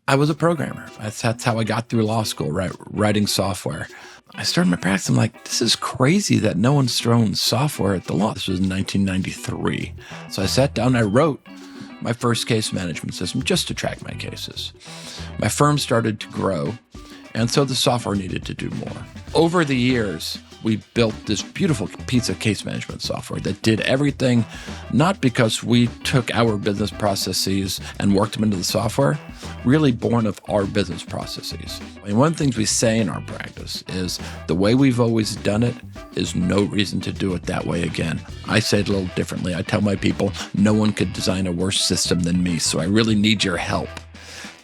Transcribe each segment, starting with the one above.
I was a programmer. That's how I got through law school, writing software. I started my practice. I'm like, this is crazy that no one's thrown software at the law. This was in 1993. So I sat down and I wrote my first case management system just to track my cases. My firm started to grow, and so the software needed to do more. Over the years, we built this beautiful piece of case management software that did everything, not because we took our business processes and worked them into the software, really born of our business processes. And one of the things we say in our practice is the way we've always done it is no reason to do it that way again. I say it a little differently. I tell my people, no one could design a worse system than me, so I really need your help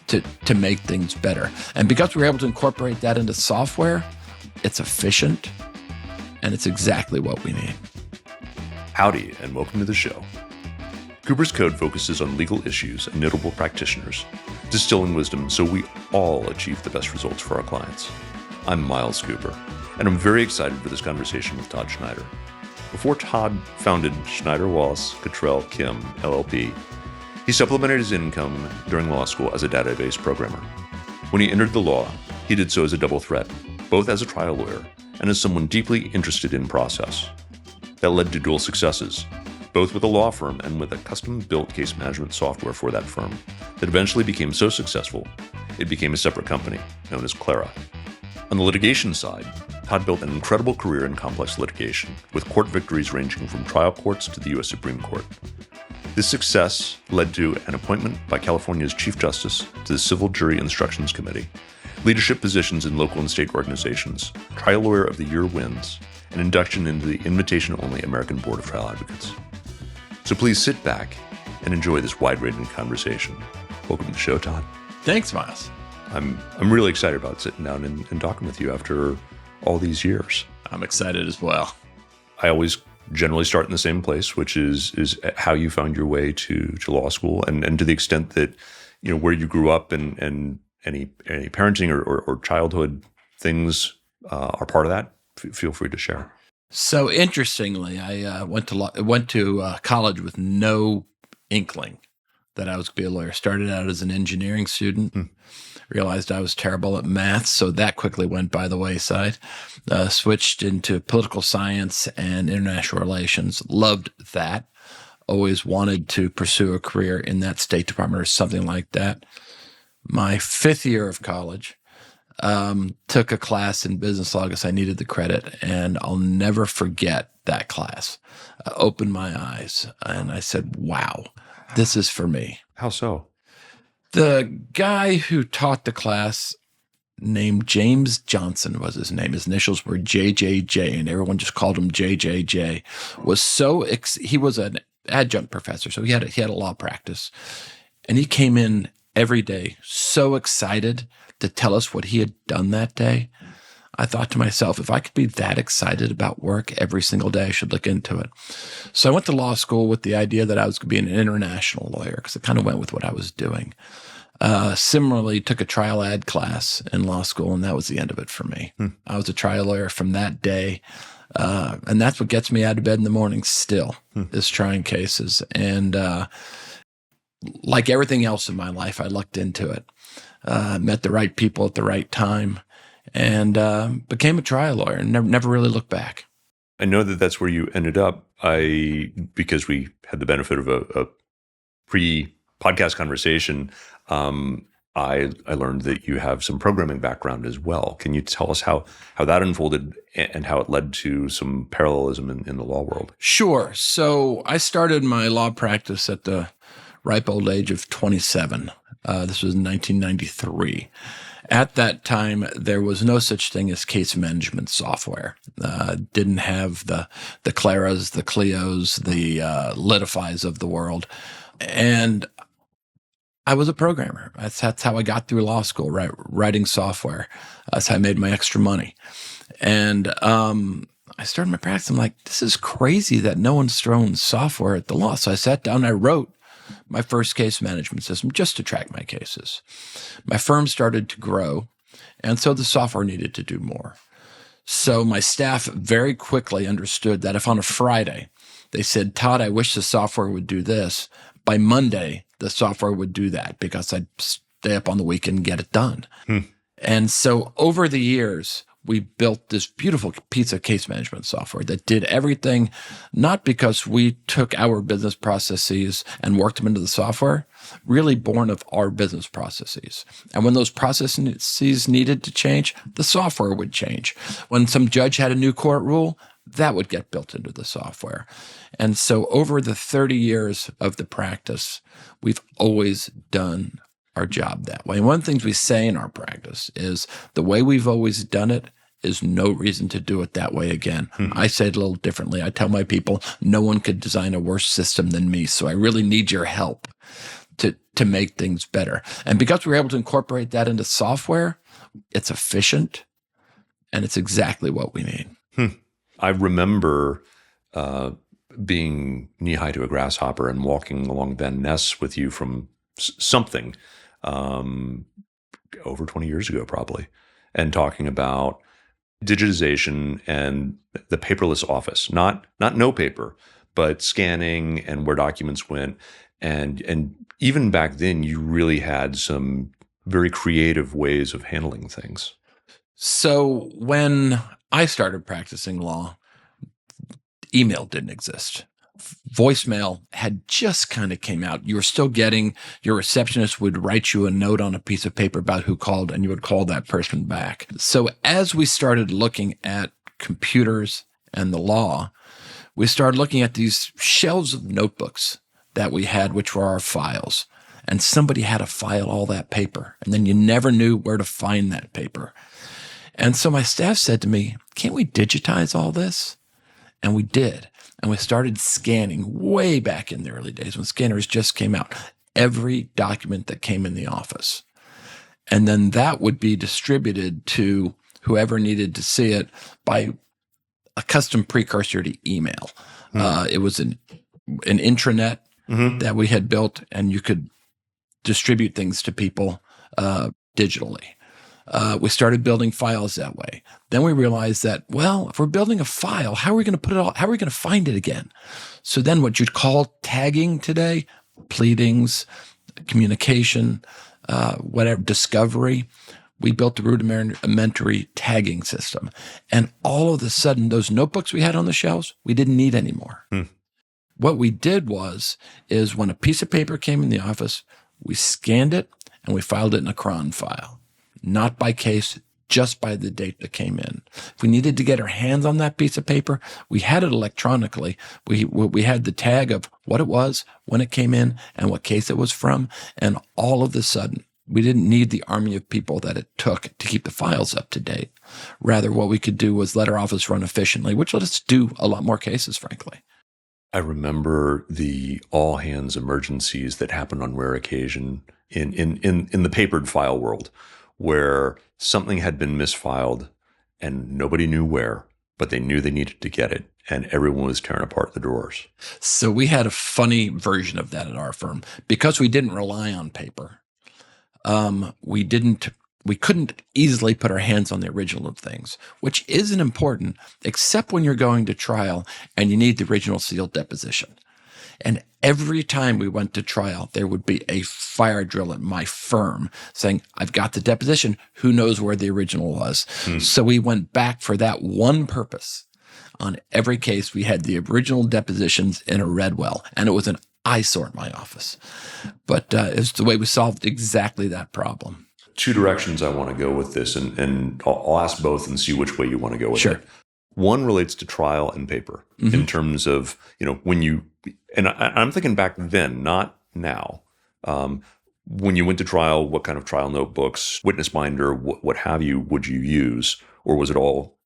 to make things better. And because we're able to incorporate that into software, it's efficient, and it's exactly what we need. Howdy, and welcome to the show. Cooper's Code focuses on legal issues and notable practitioners, distilling wisdom so we all achieve the best results for our clients. I'm Miles Cooper, and I'm very excited for this conversation with Todd Schneider. Before Todd founded Schneider, Wallace, Cottrell, Kim, LLP, he supplemented his income during law school as a database programmer. When he entered the law, he did so as a double threat, both as a trial lawyer and as someone deeply interested in process. That led to dual successes, both with a law firm and with a custom-built case management software for that firm that eventually became so successful, it became a separate company known as Clarra. On the litigation side, Todd built an incredible career in complex litigation, with court victories ranging from trial courts to the U.S. Supreme Court. This success led to an appointment by California's Chief Justice to the Civil Jury Instructions Committee, leadership positions in local and state organizations, Trial Lawyer of the Year wins, and induction into the invitation-only American Board of Trial Advocates. So please sit back and enjoy this wide-ranging conversation. Welcome to the show, Todd. Thanks, Miles. I'm really excited about sitting down and talking with you after all these years. I'm excited as well. I always generally start in the same place, which is how you found your way to law school, and to the extent that, you know, where you grew up and any parenting or childhood things are part of that. Feel free to share. So interestingly, I went to college with no inkling that I was going to be a lawyer. Started out as an engineering student, realized I was terrible at math, so that quickly went by the wayside. Switched into political science and international relations. Loved that. Always wanted to pursue a career in that State Department or something like that. My fifth year of college, took a class in business law because I needed the credit, and I'll never forget that class. Opened my eyes, and I said, wow, this is for me. How so? The guy who taught the class, named James Johnson was his name. His initials were JJJ, and everyone just called him JJJ, he was an adjunct professor, so he had a law practice, and he came in every day so excited to tell us what he had done that day. I thought to myself, if I could be that excited about work every single day, I should look into it. So I went to law school with the idea that I was going to be an international lawyer because it kind of went with what I was doing. Similarly, took a trial ad class in law school, and that was the end of it for me. I was a trial lawyer from that day, and that's what gets me out of bed in the morning still, is trying cases. And like everything else in my life, I looked into it. Met the right people at the right time, and became a trial lawyer and never really looked back. I know that that's where you ended up. Because we had the benefit of a pre-podcast conversation, I learned that you have some programming background as well. Can you tell us how that unfolded and how it led to some parallelism in the law world? Sure. So I started my law practice at the ripe old age of 27. This was in 1993. At that time, there was no such thing as case management software. Didn't have the Clarras, the Clios, the Litifys of the world. And I was a programmer. That's how I got through law school, writing software. That's how I made my extra money. And I started my practice. I'm like, this is crazy that no one's thrown software at the law. So I sat down and I wrote my first case management system just to track my cases. My firm started to grow, and so the software needed to do more. So my staff very quickly understood that if on a Friday they said, Todd, I wish the software would do this, by Monday the software would do that because I stay up on the weekend and get it done. And so over the years, we built this beautiful piece of case management software that did everything, not because we took our business processes and worked them into the software, really born of our business processes. And when those processes needed to change, the software would change. When some judge had a new court rule, that would get built into the software. And so over the 30 years of the practice, we've always done our job that way. And one of the things we say in our practice is the way we've always done it is no reason to do it that way again. I say it a little differently. I tell my people, no one could design a worse system than me. So I really need your help to make things better. And because we're able to incorporate that into software, it's efficient and it's exactly what we need. I remember being knee-high to a grasshopper and walking along Van Ness with you from something over 20 years ago probably, and talking about digitization and the paperless office, not no paper, but scanning and where documents went. And even back then, you really had some very creative ways of handling things. So when I started practicing law, email didn't exist. Voicemail had just kind of came out. You were still getting, your receptionist would write you a note on a piece of paper about who called, and you would call that person back. So as we started looking at computers and the law, we started looking at these shelves of notebooks that we had, which were our files. And somebody had to file all that paper. And then you never knew where to find that paper. And so my staff said to me, can't we digitize all this? And we did. And we started scanning way back in the early days when scanners just came out, every document that came in the office. And then that would be distributed to whoever needed to see it by a custom precursor to email. It was an intranet that we had built, and you could distribute things to people digitally. We started building files that way. Then we realized that, well, if we're building a file, how are we going to put it all? How are we going to find it again? So then what you'd call tagging today, pleadings, communication, whatever, discovery, we built the rudimentary tagging system. And all of a sudden, those notebooks we had on the shelves, we didn't need anymore. What we did is when a piece of paper came in the office, we scanned it and we filed it in a cron file. Not by case, just by the date that came in. If we needed to get our hands on that piece of paper, we had it electronically. We had the tag of what it was, when it came in, and what case it was from. And all of a sudden, we didn't need the army of people that it took to keep the files up to date. Rather, what we could do was let our office run efficiently, which let us do a lot more cases, frankly. I remember the all hands emergencies that happened on rare occasion in the papered file world, where something had been misfiled and nobody knew where, but they knew they needed to get it, and everyone was tearing apart the drawers. So we had a funny version of that at our firm. Because we didn't rely on paper, we couldn't easily put our hands on the original of things, which isn't important, except when you're going to trial and you need the original sealed deposition. And every time we went to trial, there would be a fire drill at my firm saying, I've got the deposition. Who knows where the original was? So we went back for that one purpose. On every case, we had the original depositions in a red well, and it was an eyesore at my office. But it's the way we solved exactly that problem. Two directions I want to go with this, and I'll ask both and see which way you want to go with it. One relates to trial and paper in terms of, when you, and I'm thinking back then, not now. When you went to trial, what kind of trial notebooks, witness binder, what have you, would you use? Or was it all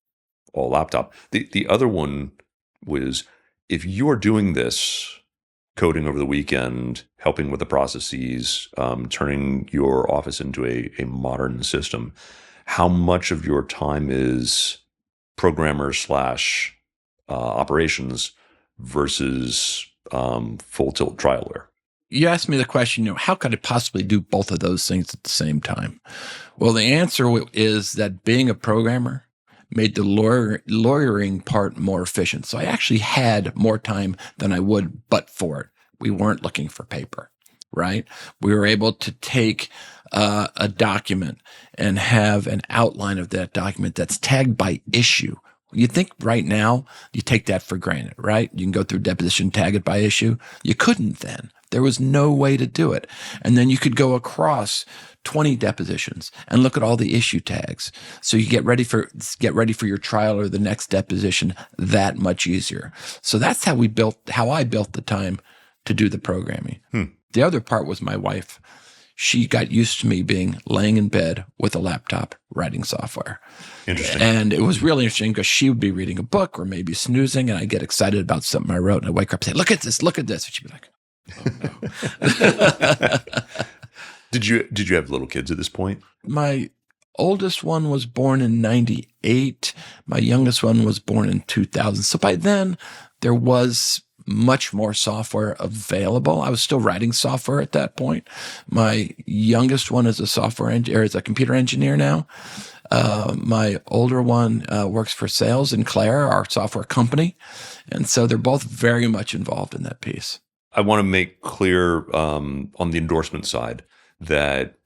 laptop? The other one was, if you are doing this, coding over the weekend, helping with the processes, turning your office into a modern system, how much of your time is programmer / operations versus full tilt trialware? You asked me the question, how could I possibly do both of those things at the same time? Well, the answer is that being a programmer made the lawyering part more efficient. So I actually had more time than I would but for it. We weren't looking for paper, right? We were able to take a document and have an outline of that document that's tagged by issue. You think right now you take that for granted, right? You can go through deposition, tag it by issue. You couldn't then. There was no way to do it. And then you could go across 20 depositions and look at all the issue tags. So you get ready for your trial or the next deposition that much easier. So that's how I built the time to do the programming. The other part was my wife. She got used to me laying in bed with a laptop writing software. Interesting. And it was really interesting because she would be reading a book or maybe snoozing, and I'd get excited about something I wrote, and I'd wake her up and say, look at this. And she'd be like, oh, no. Did you have little kids at this point? My oldest one was born in 98. My youngest one was born in 2000. So by then, there was much more software available. I was still writing software at that point. My youngest one is is a computer engineer now. My older one works for sales in Clarra, our software company. And so they're both very much involved in that piece. I want to make clear on the endorsement side that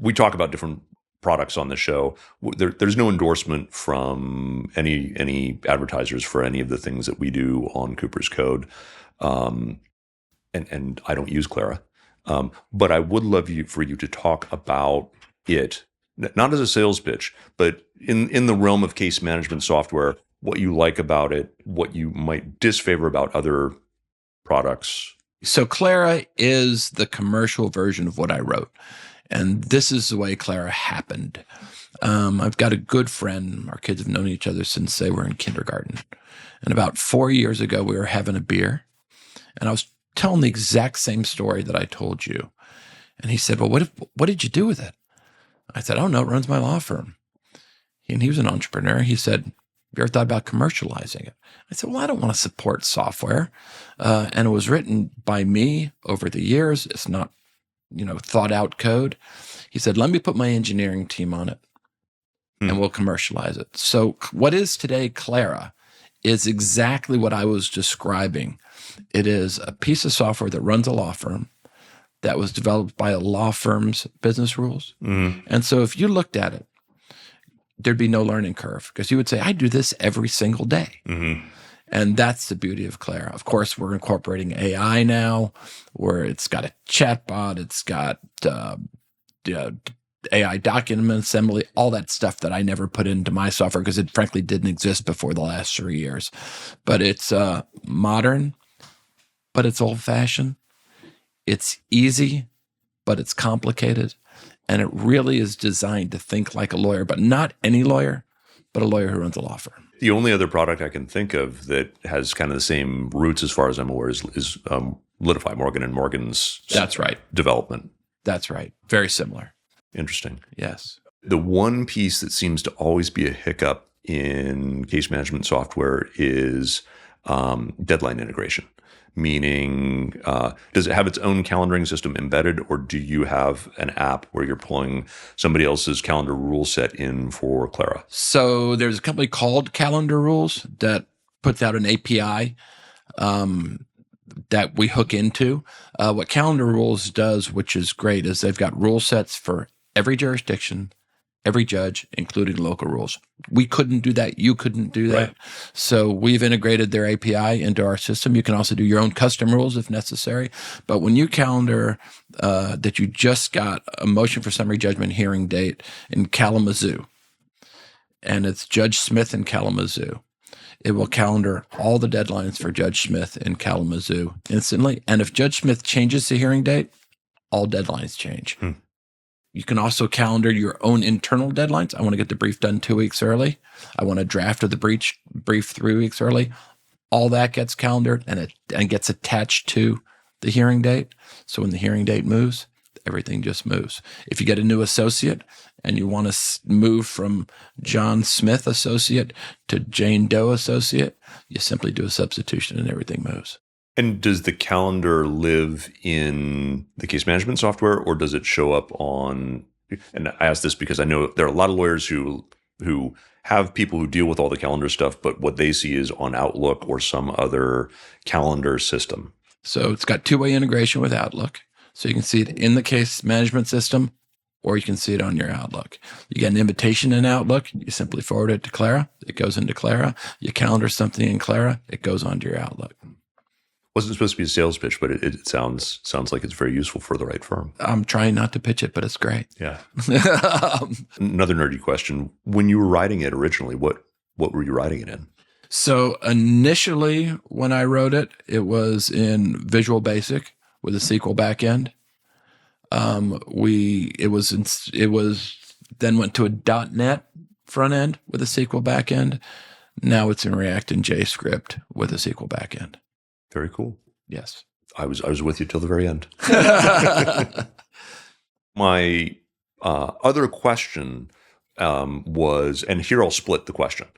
we talk about different products on the show. There's no endorsement from any advertisers for any of the things that we do on Cooper's Code. And I don't use Clarra. But I would love for you to talk about it, not as a sales pitch, but in the realm of case management software, what you like about it, what you might disfavor about other products. So Clarra is the commercial version of what I wrote. And this is the way Clarra happened. I've got a good friend. Our kids have known each other since they were in kindergarten. And about 4 years ago, we were having a beer. And I was telling the exact same story that I told you. And he said, well, what did you do with it? I said, oh, no, it runs my law firm. And he was an entrepreneur. He said, have you ever thought about commercializing it? I said, well, I don't want to support software. And it was written by me over the years. It's not thought out code. He said, let me put my engineering team on it and we'll commercialize it. So what is today Clarra is exactly what I was describing. It is a piece of software that runs a law firm that was developed by a law firm's business rules. Mm-hmm. And so if you looked at it, there'd be no learning curve because you would say, I do this every single day. Mm-hmm. And that's the beauty of Clarra. Of course, we're incorporating AI now, where it's got a chatbot, it's got AI document assembly, all that stuff that I never put into my software because it frankly didn't exist before the last 3 years. But it's modern, but it's old-fashioned. It's easy, but it's complicated. And it really is designed to think like a lawyer, but not any lawyer, but a lawyer who runs a law firm. The only other product I can think of that has kind of the same roots, as far as I'm aware, is Litify, Morgan & Morgan's That's right. development. That's right. Very similar. Interesting. Yes. The one piece that seems to always be a hiccup in case management software is deadline integration. Meaning, does it have its own calendaring system embedded, or do you have an app where you're pulling somebody else's calendar rule set in for Clarra? So there's a company called Calendar Rules that puts out an API that we hook into. What Calendar Rules does, which is great, is they've got rule sets for every jurisdiction, every judge, including local rules. We couldn't do that. You couldn't do that. Right. So we've integrated their API into our system. You can also do your own custom rules if necessary. But when you calendar that you just got a motion for summary judgment hearing date in Kalamazoo, and it's Judge Smith in Kalamazoo, it will calendar all the deadlines for Judge Smith in Kalamazoo instantly. And if Judge Smith changes the hearing date, all deadlines change. You can also calendar your own internal deadlines. I want to get the brief done 2 weeks early. I want a draft of the brief 3 weeks early. All that gets calendared and gets attached to the hearing date. So when the hearing date moves, everything just moves. If you get a new associate and you want to move from John Smith associate to Jane Doe associate, you simply do a substitution and everything moves. And does the calendar live in the case management software, or does it show up on, and I ask this because I know there are a lot of lawyers who have people who deal with all the calendar stuff, but what they see is on Outlook or some other calendar system. So it's got two-way integration with Outlook. So you can see it in the case management system, or you can see it on your Outlook. You get an invitation in Outlook, you simply forward it to Clarra. It goes into Clarra. You calendar something in Clarra, it goes onto your Outlook. Wasn't supposed to be a sales pitch, but it sounds like it's very useful for the right firm. I'm trying not to pitch it, but it's great. Yeah. Another nerdy question. When you were writing it originally, what were you writing it in? So initially, when I wrote it, it was in Visual Basic with a SQL backend. It was then went to a .NET front end with a SQL backend. Now it's in React and JavaScript with a SQL backend. Very cool. Yes. I was with you till the very end. My other question was, and here I'll split the question.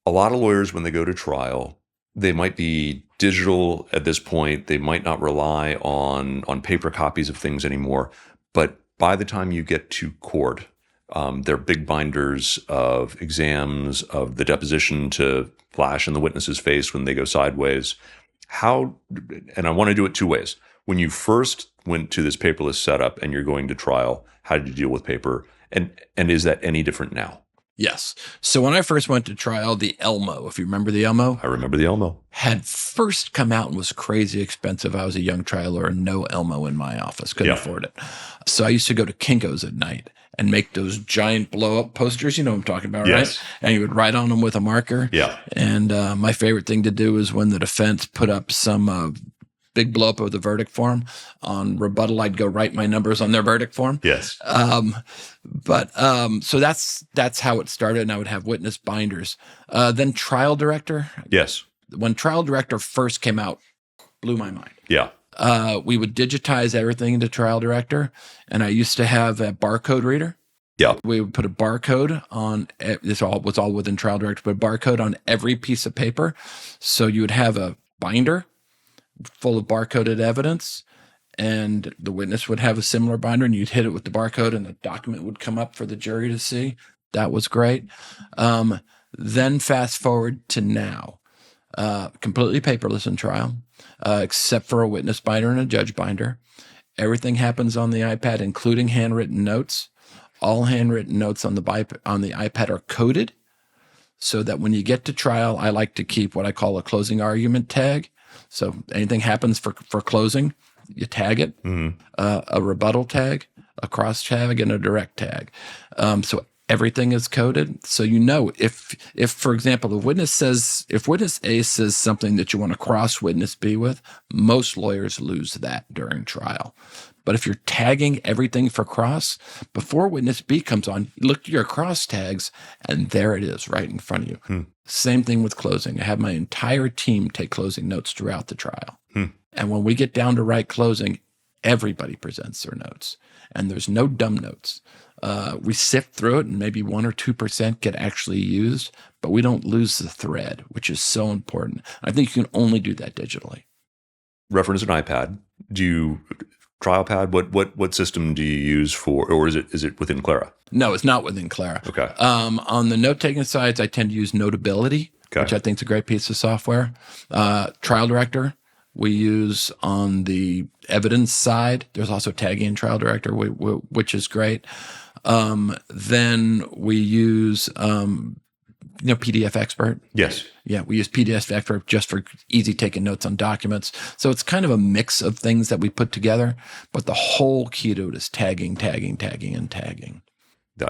A lot of lawyers, when they go to trial, they might be digital at this point. They might not rely on paper copies of things anymore. But by the time you get to court, they're big binders of exams, of the deposition to flash in the witness's face when they go sideways. And I want to do it two ways. When you first went to this paperless setup and you're going to trial, how did you deal with paper? And is that any different now? Yes. So when I first went to trial, the Elmo, if you remember the Elmo, I remember the Elmo, had first come out and was crazy expensive. I was a young trial lawyer, no Elmo in my office, couldn't afford it. So I used to go to Kinko's at night and make those giant blow-up posters. You know what I'm talking about, yes. Right? And you would write on them with a marker. Yeah. And my favorite thing to do is when the defense put up some big blow-up of the verdict form, on rebuttal, I'd go write my numbers on their verdict form. Yes. So that's how it started, and I would have witness binders. Then trial director. Yes. When trial director first came out, blew my mind. Yeah. We would digitize everything into trial director, and I used to have a barcode reader. Yeah. We would put a barcode on, this was all within trial director, but a barcode on every piece of paper. So you would have a binder full of barcoded evidence, and the witness would have a similar binder, and you'd hit it with the barcode and the document would come up for the jury to see. That was great. Then fast forward to now, completely paperless in trial, except for a witness binder and a judge binder. Everything happens on the iPad, including handwritten notes. All handwritten notes on the iPad are coded so that when you get to trial, I like to keep what I call a closing argument tag. So anything happens for closing, you tag it, a rebuttal tag, a cross tag, and a direct tag. So everything is coded. So you know if for example, if witness A says something that you want to cross witness B with, most lawyers lose that during trial. But if you're tagging everything for cross, before witness B comes on, look at your cross tags, and there it is right in front of you. Same thing with closing. I have my entire team take closing notes throughout the trial. And when we get down to write closing, everybody presents their notes. And there's no dumb notes. We sift through it, and maybe 1 or 2% get actually used, but we don't lose the thread, which is so important. I think you can only do that digitally. Reference an iPad. Do you TrialPad? What system do you use for, or is it within Clarra? No, it's not within Clarra. Okay. On the note-taking sides, I tend to use Notability, which I think is a great piece of software. Trial Director, we use on the evidence side. There's also tagging in Trial Director, which is great. Then we use PDF Expert. Yes. Yeah, we use PDF Expert just for easy taking notes on documents. So it's kind of a mix of things that we put together, but the whole key to it is tagging, and tagging.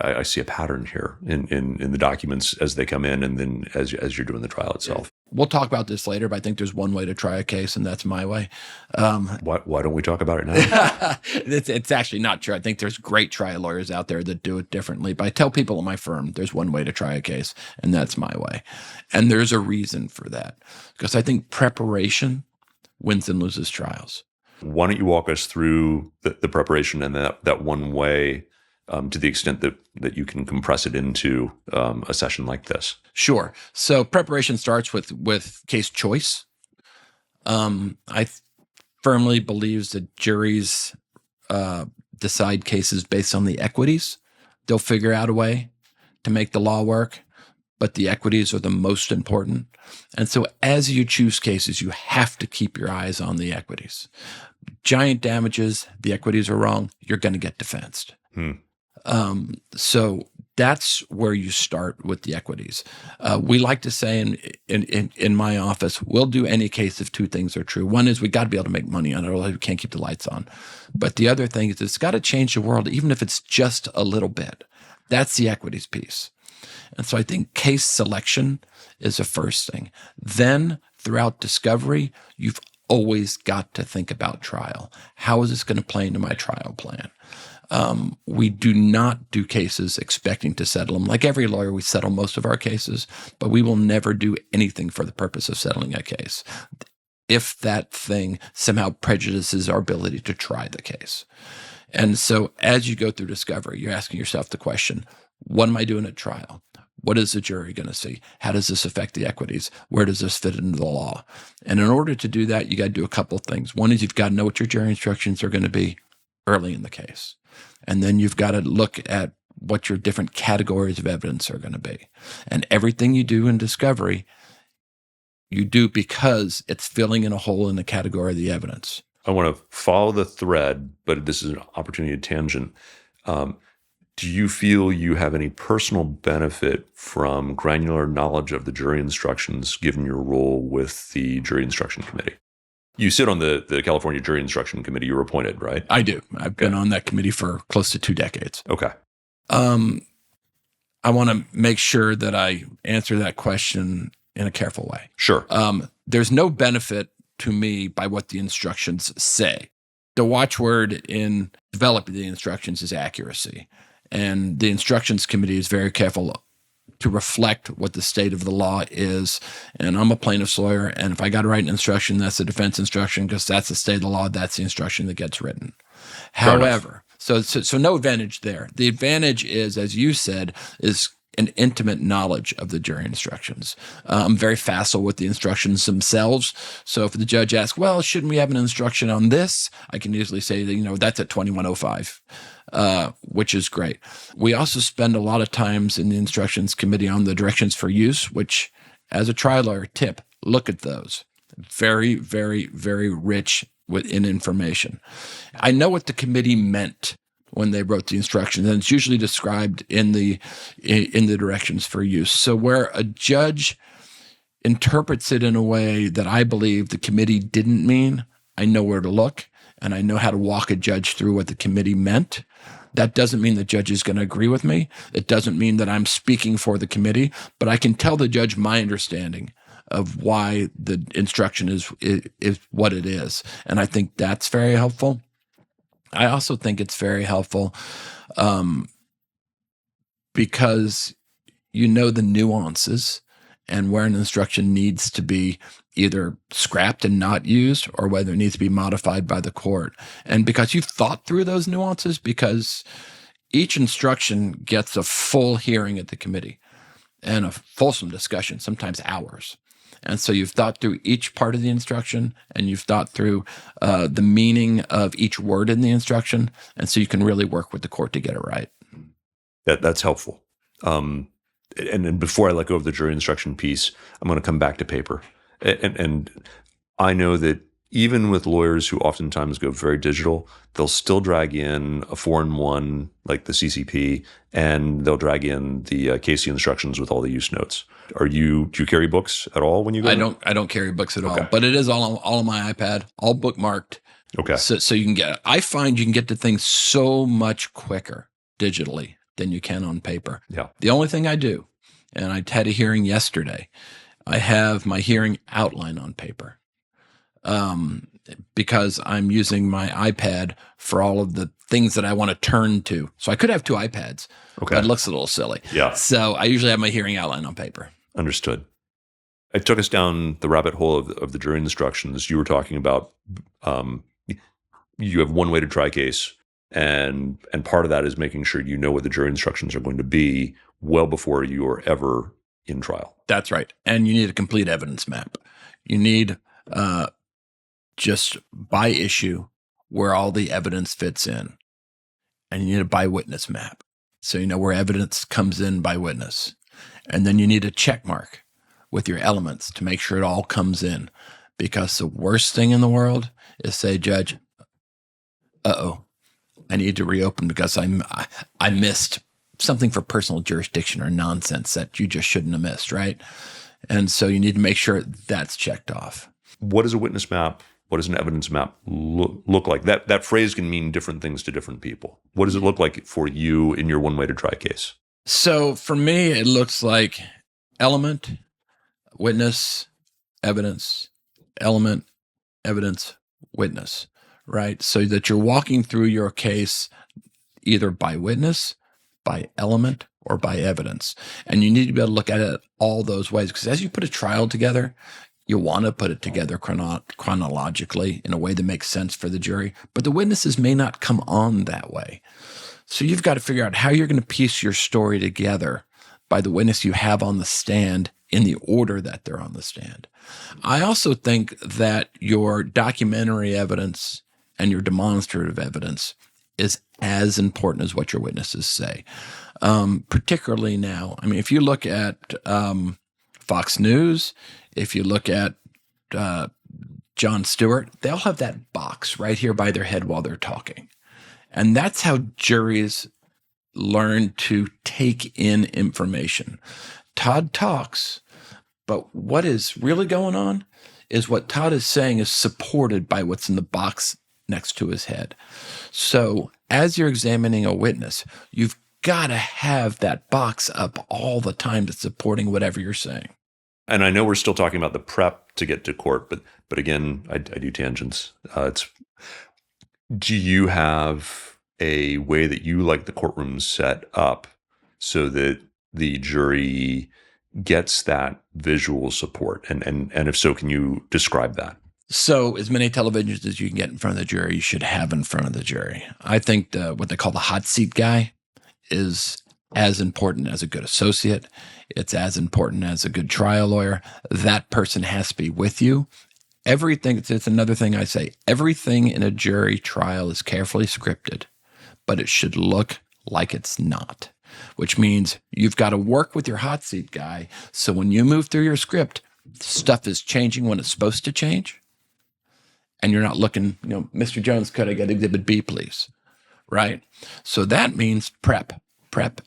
I see a pattern here in the documents as they come in, and then as you're doing the trial itself. We'll talk about this later, but I think there's one way to try a case, and that's my way. Why don't we talk about it now? It's actually not true. I think there's great trial lawyers out there that do it differently. But I tell people in my firm, there's one way to try a case, and that's my way. And there's a reason for that, because I think preparation wins and loses trials. Why don't you walk us through the preparation and that one way, to the extent that you can compress it into a session like this? Sure. So preparation starts with case choice. I firmly believe that juries decide cases based on the equities. They'll figure out a way to make the law work. but the equities are the most important. And so as you choose cases, you have to keep your eyes on the equities. Giant damages, the equities are wrong, you're going to get defensed. So that's where you start with the equities. We like to say in my office, we'll do any case if two things are true. One is we got to be able to make money on it, otherwise we can't keep the lights on. But the other thing is it's got to change the world, even if it's just a little bit. That's the equities piece. And so I think case selection is the first thing. Then throughout discovery, you've always got to think about trial. How is this going to play into my trial plan? We do not do cases expecting to settle them. Like every lawyer, we settle most of our cases, but we will never do anything for the purpose of settling a case if that thing somehow prejudices our ability to try the case. And so as you go through discovery, you're asking yourself the question, what am I doing at trial? What is the jury going to see? How does this affect the equities? Where does this fit into the law? And in order to do that, you got to do a couple of things. One is you've got to know what your jury instructions are going to be early in the case. And then you've got to look at what your different categories of evidence are going to be. And everything you do in discovery, you do because it's filling in a hole in the category of the evidence. I want to follow the thread, but this is an opportunity to tangent. Do you feel you have any personal benefit from granular knowledge of the jury instructions given your role with the jury instruction committee? You sit on the California Jury Instruction Committee. You were appointed, right? I do. I've been on that committee for close to 2 decades. Okay. I want to make sure that I answer that question in a careful way. Sure. There's no benefit to me by what the instructions say. The watchword in developing the instructions is accuracy. And the instructions committee is very careful to reflect what the state of the law is. And I'm a plaintiff's lawyer, and if I got to write an instruction, that's a defense instruction because that's the state of the law. That's the instruction that gets written. However, so no advantage there. The advantage is, as you said, is an intimate knowledge of the jury instructions. I'm very facile with the instructions themselves. So if the judge asks, well, shouldn't we have an instruction on this? I can easily say that, that's at 2105. Which is great. We also spend a lot of times in the instructions committee on the directions for use, which as a trial lawyer tip, look at those. Very, very, very rich in information. I know what the committee meant when they wrote the instructions, and it's usually described in the directions for use. So where a judge interprets it in a way that I believe the committee didn't mean, I know where to look, and I know how to walk a judge through what the committee meant. That doesn't mean the judge is going to agree with me. It doesn't mean that I'm speaking for the committee, but I can tell the judge my understanding of why the instruction is what it is. And I think that's very helpful. I also think it's very helpful because you know the nuances and where an instruction needs to be either scrapped and not used or whether it needs to be modified by the court. And because you've thought through those nuances, because each instruction gets a full hearing at the committee and a fulsome discussion, sometimes hours. And so you've thought through each part of the instruction and you've thought through the meaning of each word in the instruction. And so you can really work with the court to get it right. That's helpful. And before I let go of the jury instruction piece, I'm going to come back to paper. And I know that even with lawyers who oftentimes go very digital, they'll still drag in a 4-in-1 like the CCP, and they'll drag in the Casey instructions with all the use notes. Do you carry books at all when you go? I don't carry books at all, but it is all on my iPad, all bookmarked. Okay. So you can get. I find you can get to things so much quicker digitally than you can on paper. Yeah. The only thing I do, and I had a hearing yesterday, I have my hearing outline on paper. Because I'm using my iPad for all of the things that I want to turn to. So I could have 2 iPads, but it looks a little silly. Yeah. So I usually have my hearing outline on paper. Understood. I took us down the rabbit hole of the jury instructions. You were talking about you have one way to try a case, and part of that is making sure you know what the jury instructions are going to be well before you are ever in trial. That's right. And you need a complete evidence map. You need just by issue where all the evidence fits in. And you need a by witness map. So you know where evidence comes in by witness. And then you need a check mark with your elements to make sure it all comes in. Because the worst thing in the world is say, Judge, I need to reopen because I missed something for personal jurisdiction or nonsense that you just shouldn't have missed, right? And so you need to make sure that's checked off. What does a witness map, what does an evidence map look like? That phrase can mean different things to different people. What does it look like for you in your one way to try case? So for me, it looks like element, witness, evidence, element, evidence, witness, right? So that you're walking through your case either by witness, by element, or by evidence. And you need to be able to look at it all those ways, because as you put a trial together, you want to put it together chronologically in a way that makes sense for the jury, but the witnesses may not come on that way. So you've got to figure out how you're going to piece your story together by the witness you have on the stand in the order that they're on the stand. I also think that your documentary evidence and your demonstrative evidence is as important as what your witnesses say. Particularly now, I mean, if you look at Fox News, if you look at Jon Stewart, they all have that box right here by their head while they're talking. And that's how juries learn to take in information. Todd talks, but what is really going on is what Todd is saying is supported by what's in the box next to his head. So as you're examining a witness, you've got to have that box up all the time that's supporting whatever you're saying. And I know we're still talking about the prep to get to court, but again, I do tangents. Do you have a way that you like the courtroom set up so that the jury gets that visual support? And if so, can you describe that? So as many televisions as you can get in front of the jury, you should have in front of the jury. I think what they call the hot seat guy is as important as a good associate. It's as important as a good trial lawyer. That person has to be with you. Everything, it's another thing I say, everything in a jury trial is carefully scripted, but it should look like it's not, which means you've got to work with your hot seat guy. So when you move through your script, stuff is changing when it's supposed to change. And you're not looking, Mr. Jones, could I get exhibit B, please? Right? So that means prep,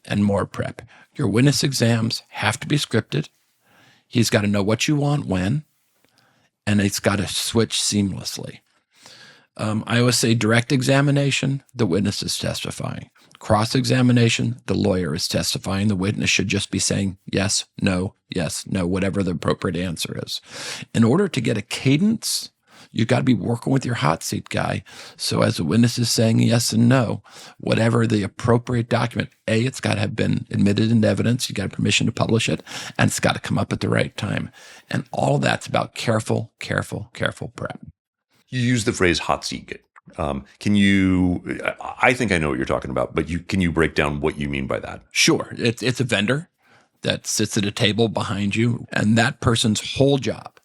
and more prep. Your witness exams have to be scripted. He's got to know what you want when, and it's got to switch seamlessly. I always say direct examination, the witness is testifying. Cross-examination, the lawyer is testifying. The witness should just be saying yes, no, whatever the appropriate answer is. In order to get a cadence, you've got to be working with your hot seat guy. So as the witness is saying yes and no, whatever the appropriate document, A, it's got to have been admitted into evidence. You got permission to publish it, and it's got to come up at the right time. And all that's about careful prep. You use the phrase hot seat. Can you, I think I know what you're talking about, but can you break down what you mean by that? Sure. It's a vendor that sits at a table behind you, and that person's whole job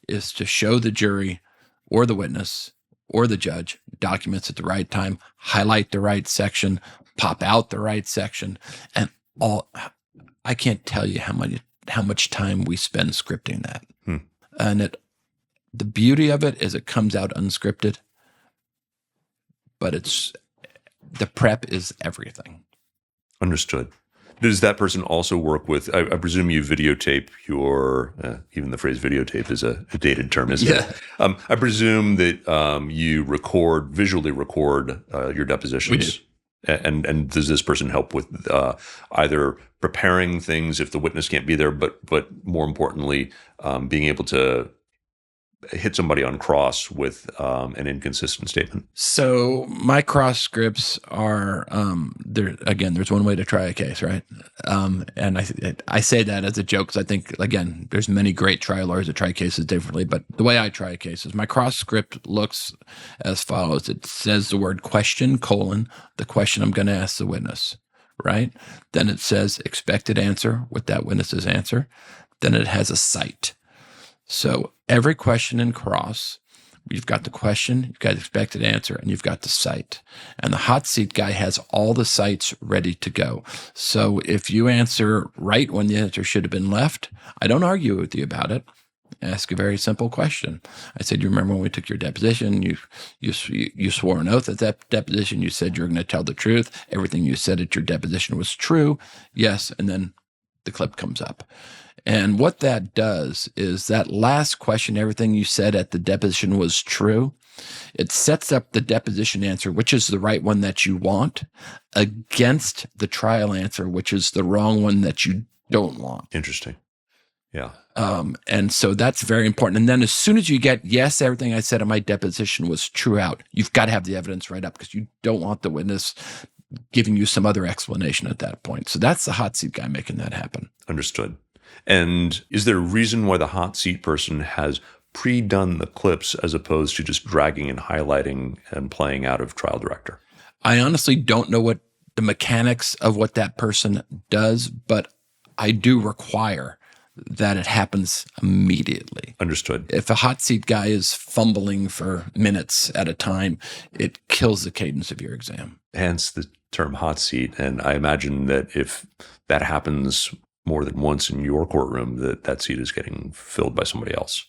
is to show the jury or the witness or the judge documents at the right time, highlight the right section, pop out the right section, and all. I can't tell you how much time we spend scripting that. And the beauty of it is it comes out unscripted, but the prep is everything. Understood. Does that person also work with, I presume you videotape your, even the phrase videotape is a dated term, isn't it? I presume that you visually record your depositions. We do. And does this person help with either preparing things if the witness can't be there, but more importantly, being able to hit somebody on cross with an inconsistent statement? So my cross scripts are there. Again, there's one way to try a case, right? And I say that as a joke because I think, again, there's many great trial lawyers that try cases differently. But the way I try a case is my cross script looks as follows. It says the word question, the question I'm going to ask the witness, right? Then it says expected answer with that witness's answer. Then it has a cite. So every question in cross You've got the question, you've got the expected answer, and you've got the cite. And the hot seat guy has all the cites ready to go. So if you answer right when the answer should have been left, I don't argue with you about it. Ask a very simple question. I said, you remember when we took your deposition, you swore an oath at that deposition. You said you were going to tell the truth. Everything you said at your deposition was true. Yes. And then the clip comes up. And what that does is that last question, everything you said at the deposition was true. It sets up the deposition answer, which is the right one that you want, against the trial answer, which is the wrong one that you don't want. Interesting. Yeah. And so that's very important. And then as soon as you get, yes, everything I said in my deposition was true out, you've got to have the evidence right up because you don't want the witness giving you some other explanation at that point. So that's the hot seat guy making that happen. Understood. And is there a reason why the hot seat person has pre-done the clips as opposed to just dragging and highlighting and playing out of trial director? I honestly don't know what the mechanics of what that person does, but I do require that it happens immediately. Understood. If a hot seat guy is fumbling for minutes at a time, it kills the cadence of your exam. Hence the term hot seat. And I imagine that if that happens more than once in your courtroom, that seat is getting filled by somebody else.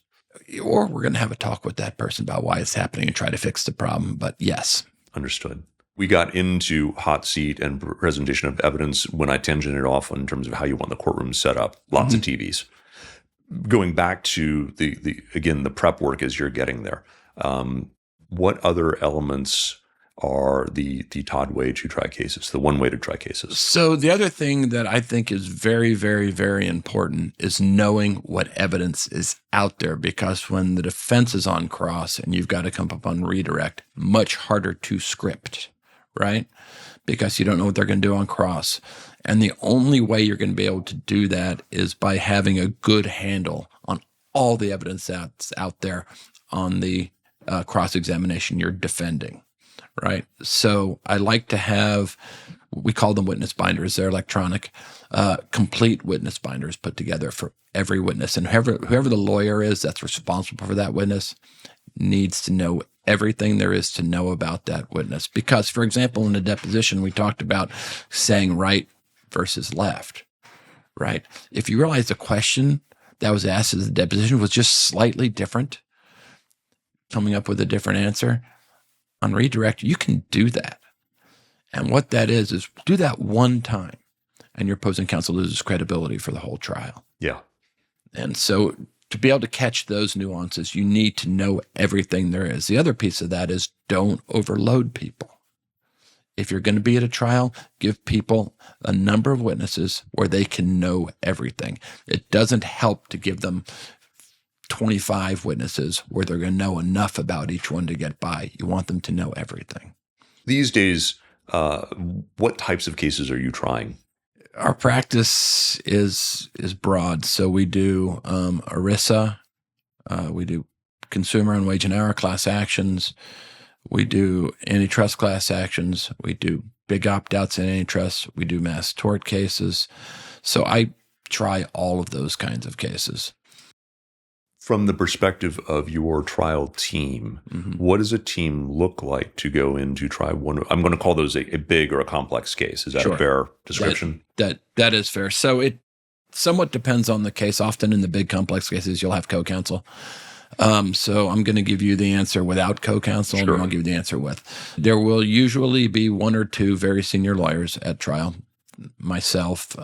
Or we're going to have a talk with that person about why it's happening and try to fix the problem. But yes. Understood. We got into hot seat and presentation of evidence when I tangented off in terms of how you want the courtroom set up. Lots of TVs. Going back to the prep work as you're getting there, what other elements are the Todd way to try cases, the one way to try cases? So the other thing that I think is very, very, very important is knowing what evidence is out there, because when the defense is on cross and you've got to come up on redirect, much harder to script, right? Because you don't know what they're going to do on cross. And the only way you're going to be able to do that is by having a good handle on all the evidence that's out there on the cross-examination you're defending, right? So I like to have, we call them witness binders. They're electronic, complete witness binders put together for every witness. And whoever the lawyer is that's responsible for that witness needs to know everything there is to know about that witness. Because, for example, in the deposition, we talked about saying right versus left, right? If you realize the question that was asked as the deposition was just slightly different, coming up with a different answer, on redirect, you can do that. And what that is do that one time, and your opposing counsel loses credibility for the whole trial. Yeah. And so to be able to catch those nuances, you need to know everything there is. The other piece of that is don't overload people. If you're going to be at a trial, give people a number of witnesses where they can know everything. It doesn't help to give them 25 witnesses where they're going to know enough about each one to get by. You want them to know everything. These days, what types of cases are you trying? Our practice is broad. So we do ERISA, we do consumer and wage and hour class actions, we do antitrust class actions, we do big opt-outs in antitrust, we do mass tort cases. So I try all of those kinds of cases. From the perspective of your trial team, what does a team look like to go in to try one? I'm going to call those a big or a complex case. Is that a fair description? That is fair. So it somewhat depends on the case. Often in the big complex cases, you'll have co-counsel. So I'm going to give you the answer without co-counsel, and I'll give you the answer with. There will usually be one or two very senior lawyers at trial. Myself,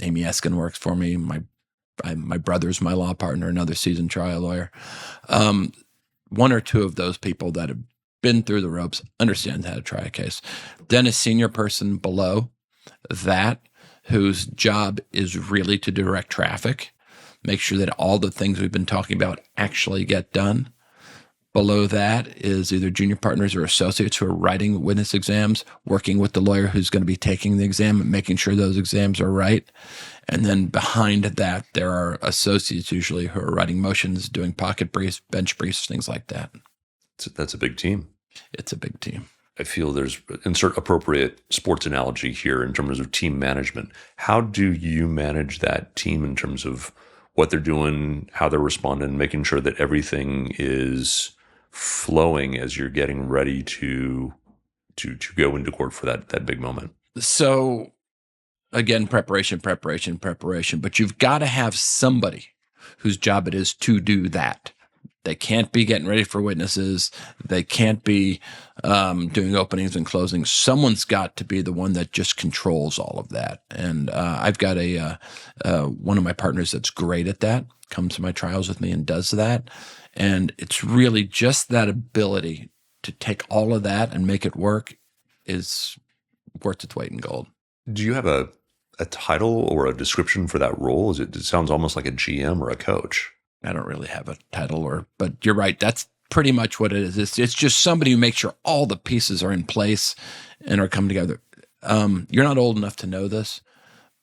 Amy Eskin works for me. My brother's my law partner, another seasoned trial lawyer. One or two of those people that have been through the ropes understand how to try a case. Then a senior person below that whose job is really to direct traffic, make sure that all the things we've been talking about actually get done. Below that is either junior partners or associates who are writing witness exams, working with the lawyer who's going to be taking the exam and making sure those exams are right. And then behind that, there are associates usually who are writing motions, doing pocket briefs, bench briefs, things like that. That's a big team. It's a big team. I feel there's insert appropriate sports analogy here in terms of team management. How do you manage that team in terms of what they're doing, how they're responding, making sure that everything is flowing as you're getting ready to go into court for that big moment? So again, preparation, but you've got to have somebody whose job it is to do that. They can't be getting ready for witnesses. They can't be doing openings and closings. Someone's got to be the one that just controls all of that. And I've got one of my partners that's great at that, comes to my trials with me and does that. And it's really just that ability to take all of that and make it work is worth its weight in gold. Do you have a title or a description for that role? It sounds almost like a GM or a coach. I don't really have a title, but you're right. That's pretty much what it is. It's just somebody who makes sure all the pieces are in place and are coming together. You're not old enough to know this,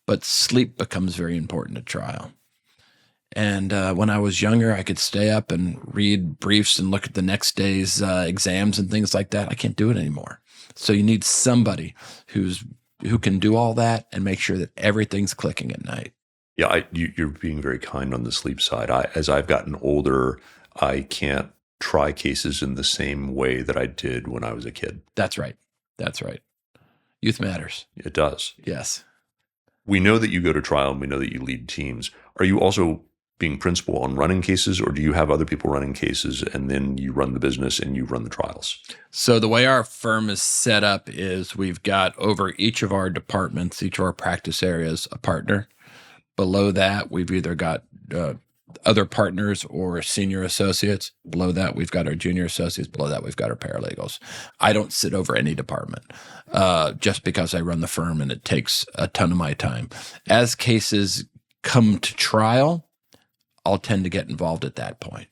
but sleep becomes very important at trial. And when I was younger, I could stay up and read briefs and look at the next day's exams and things like that. I can't do it anymore. So you need somebody who can do all that and make sure that everything's clicking at night. Yeah, you're being very kind on the sleep side. As I've gotten older, I can't try cases in the same way that I did when I was a kid. That's right. Youth matters. It does. Yes. We know that you go to trial and we know that you lead teams. Are you also being principal on running cases, or do you have other people running cases and then you run the business and you run the trials? So the way our firm is set up is we've got over each of our departments, each of our practice areas, a partner. Below that, we've either got other partners or senior associates. Below that, we've got our junior associates. Below that, we've got our paralegals. I don't sit over any department just because I run the firm and it takes a ton of my time. As cases come to trial, I'll tend to get involved at that point.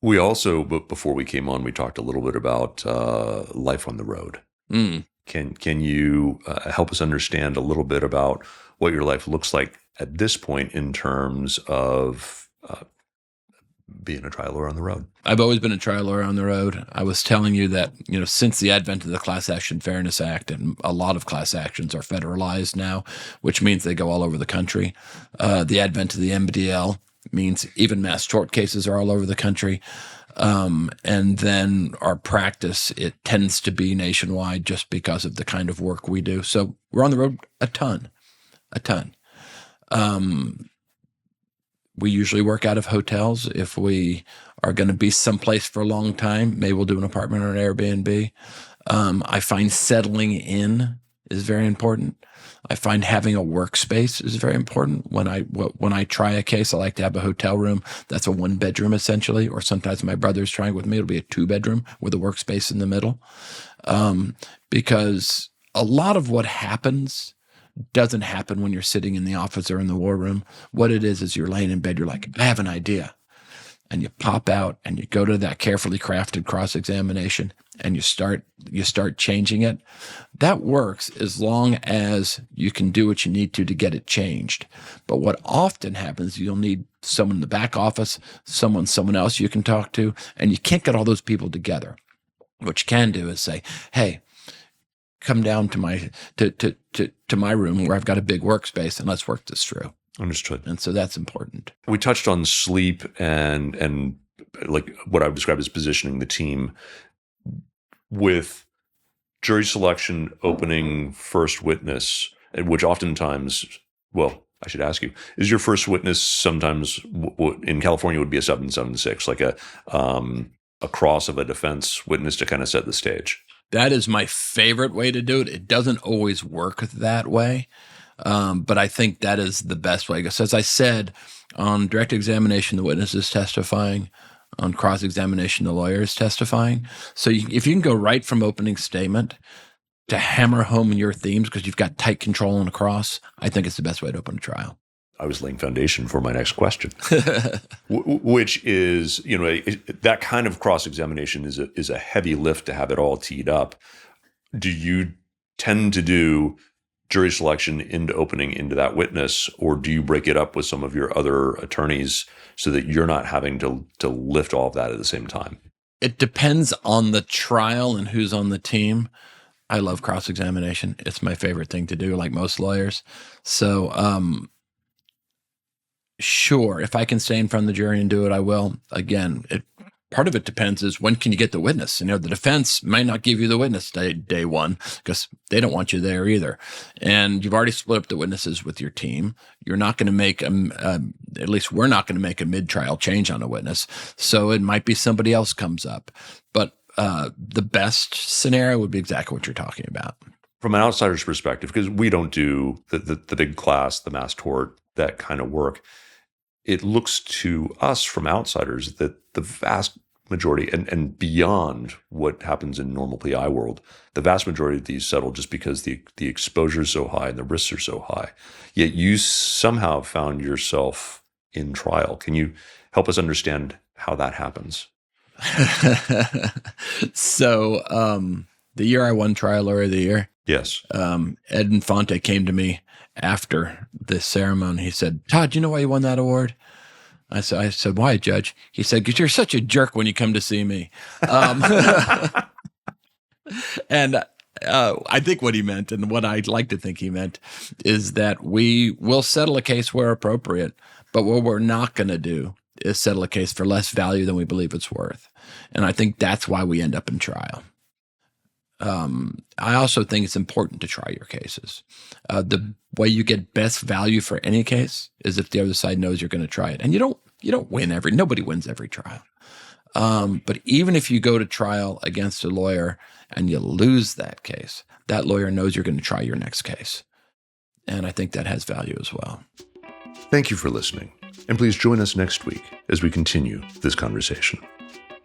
We also, but before we came on, we talked a little bit about life on the road. Can you help us understand a little bit about what your life looks like at this point in terms of being a trial lawyer on the road? I've always been a trial lawyer on the road. I was telling you that, since the advent of the Class Action Fairness Act, and a lot of class actions are federalized now, which means they go all over the country. The advent of the MDL means even mass tort cases are all over the country. And then our practice, it tends to be nationwide just because of the kind of work we do. So we're on the road a ton. We usually work out of hotels. If we are going to be someplace for a long time, maybe we'll do an apartment or an Airbnb. I find settling in is very important. I find having a workspace is very important. When I try a case, I like to have a hotel room that's a 1-bedroom essentially, or sometimes my brother's trying with me, it'll be a 2-bedroom with a workspace in the middle. Because a lot of what happens doesn't happen when you're sitting in the office or in the war room. What it is you're laying in bed, you're like, I have an idea. And you pop out and you go to that carefully crafted cross-examination and you start changing it. That works as long as you can do what you need to get it changed. But what often happens, you'll need someone in the back office, someone else you can talk to, and you can't get all those people together. What you can do is say, hey, come down to my room where I've got a big workspace and let's work this through. Understood. And so that's important. We touched on sleep and like what I would describe as positioning the team with jury selection, opening first witness, which oftentimes, well, I should ask you, is your first witness sometimes in California would be a 776, like a cross of a defense witness to kind of set the stage? That is my favorite way to do it. It doesn't always work that way. But I think that is the best way. Because as I said, on direct examination, the witness is testifying. On cross-examination, the lawyer is testifying. So if you can go right from opening statement to hammer home your themes because you've got tight control on a cross, I think it's the best way to open a trial. I was laying foundation for my next question, which is, that kind of cross-examination is a heavy lift to have it all teed up. Do you tend to do jury selection into opening into that witness, or do you break it up with some of your other attorneys so that you're not having to lift all of that at the same time? It depends on the trial and who's on the team. I love cross-examination. It's my favorite thing to do, like most lawyers. So, sure, if I can stay in front of the jury and do it, I will. Again, part of it depends is when can you get the witness? The defense might not give you the witness day one because they don't want you there either. And you've already split up the witnesses with your team. You're not going to make, at least we're not going to make a mid-trial change on a witness. So it might be somebody else comes up. But the best scenario would be exactly what you're talking about. From an outsider's perspective, because we don't do the big class, the mass tort, that kind of work, it looks to us from outsiders that the vast majority, and beyond what happens in normal PI world, the vast majority of these settle just because the exposure is so high and the risks are so high. Yet you somehow found yourself in trial. Can you help us understand how that happens? So the year I won Trial Lawyer of the Year, yes, Ed Infante came to me after the ceremony. He said, "Todd, you know why you won that award?" I said, "Why, Judge?" He said, "Because you're such a jerk when you come to see me." And I think what he meant, and what I'd like to think he meant, is that we will settle a case where appropriate, but what we're not going to do is settle a case for less value than we believe it's worth. And I think that's why we end up in trial. I also think it's important to try your cases. The way you get best value for any case is if the other side knows you're going to try it. And you don't win nobody wins every trial. But even if you go to trial against a lawyer and you lose that case, that lawyer knows you're going to try your next case. And I think that has value as well. Thank you for listening. And please join us next week as we continue this conversation.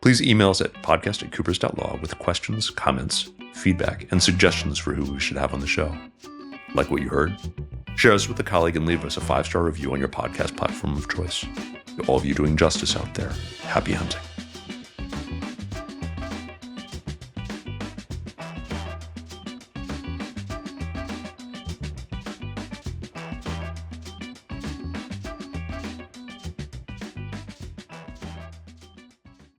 Please email us at podcast@coopers.law with questions, comments, feedback, and suggestions for who we should have on the show. Like what you heard? Share us with a colleague and leave us a 5-star review on your podcast platform of choice. To all of you doing justice out there, happy hunting.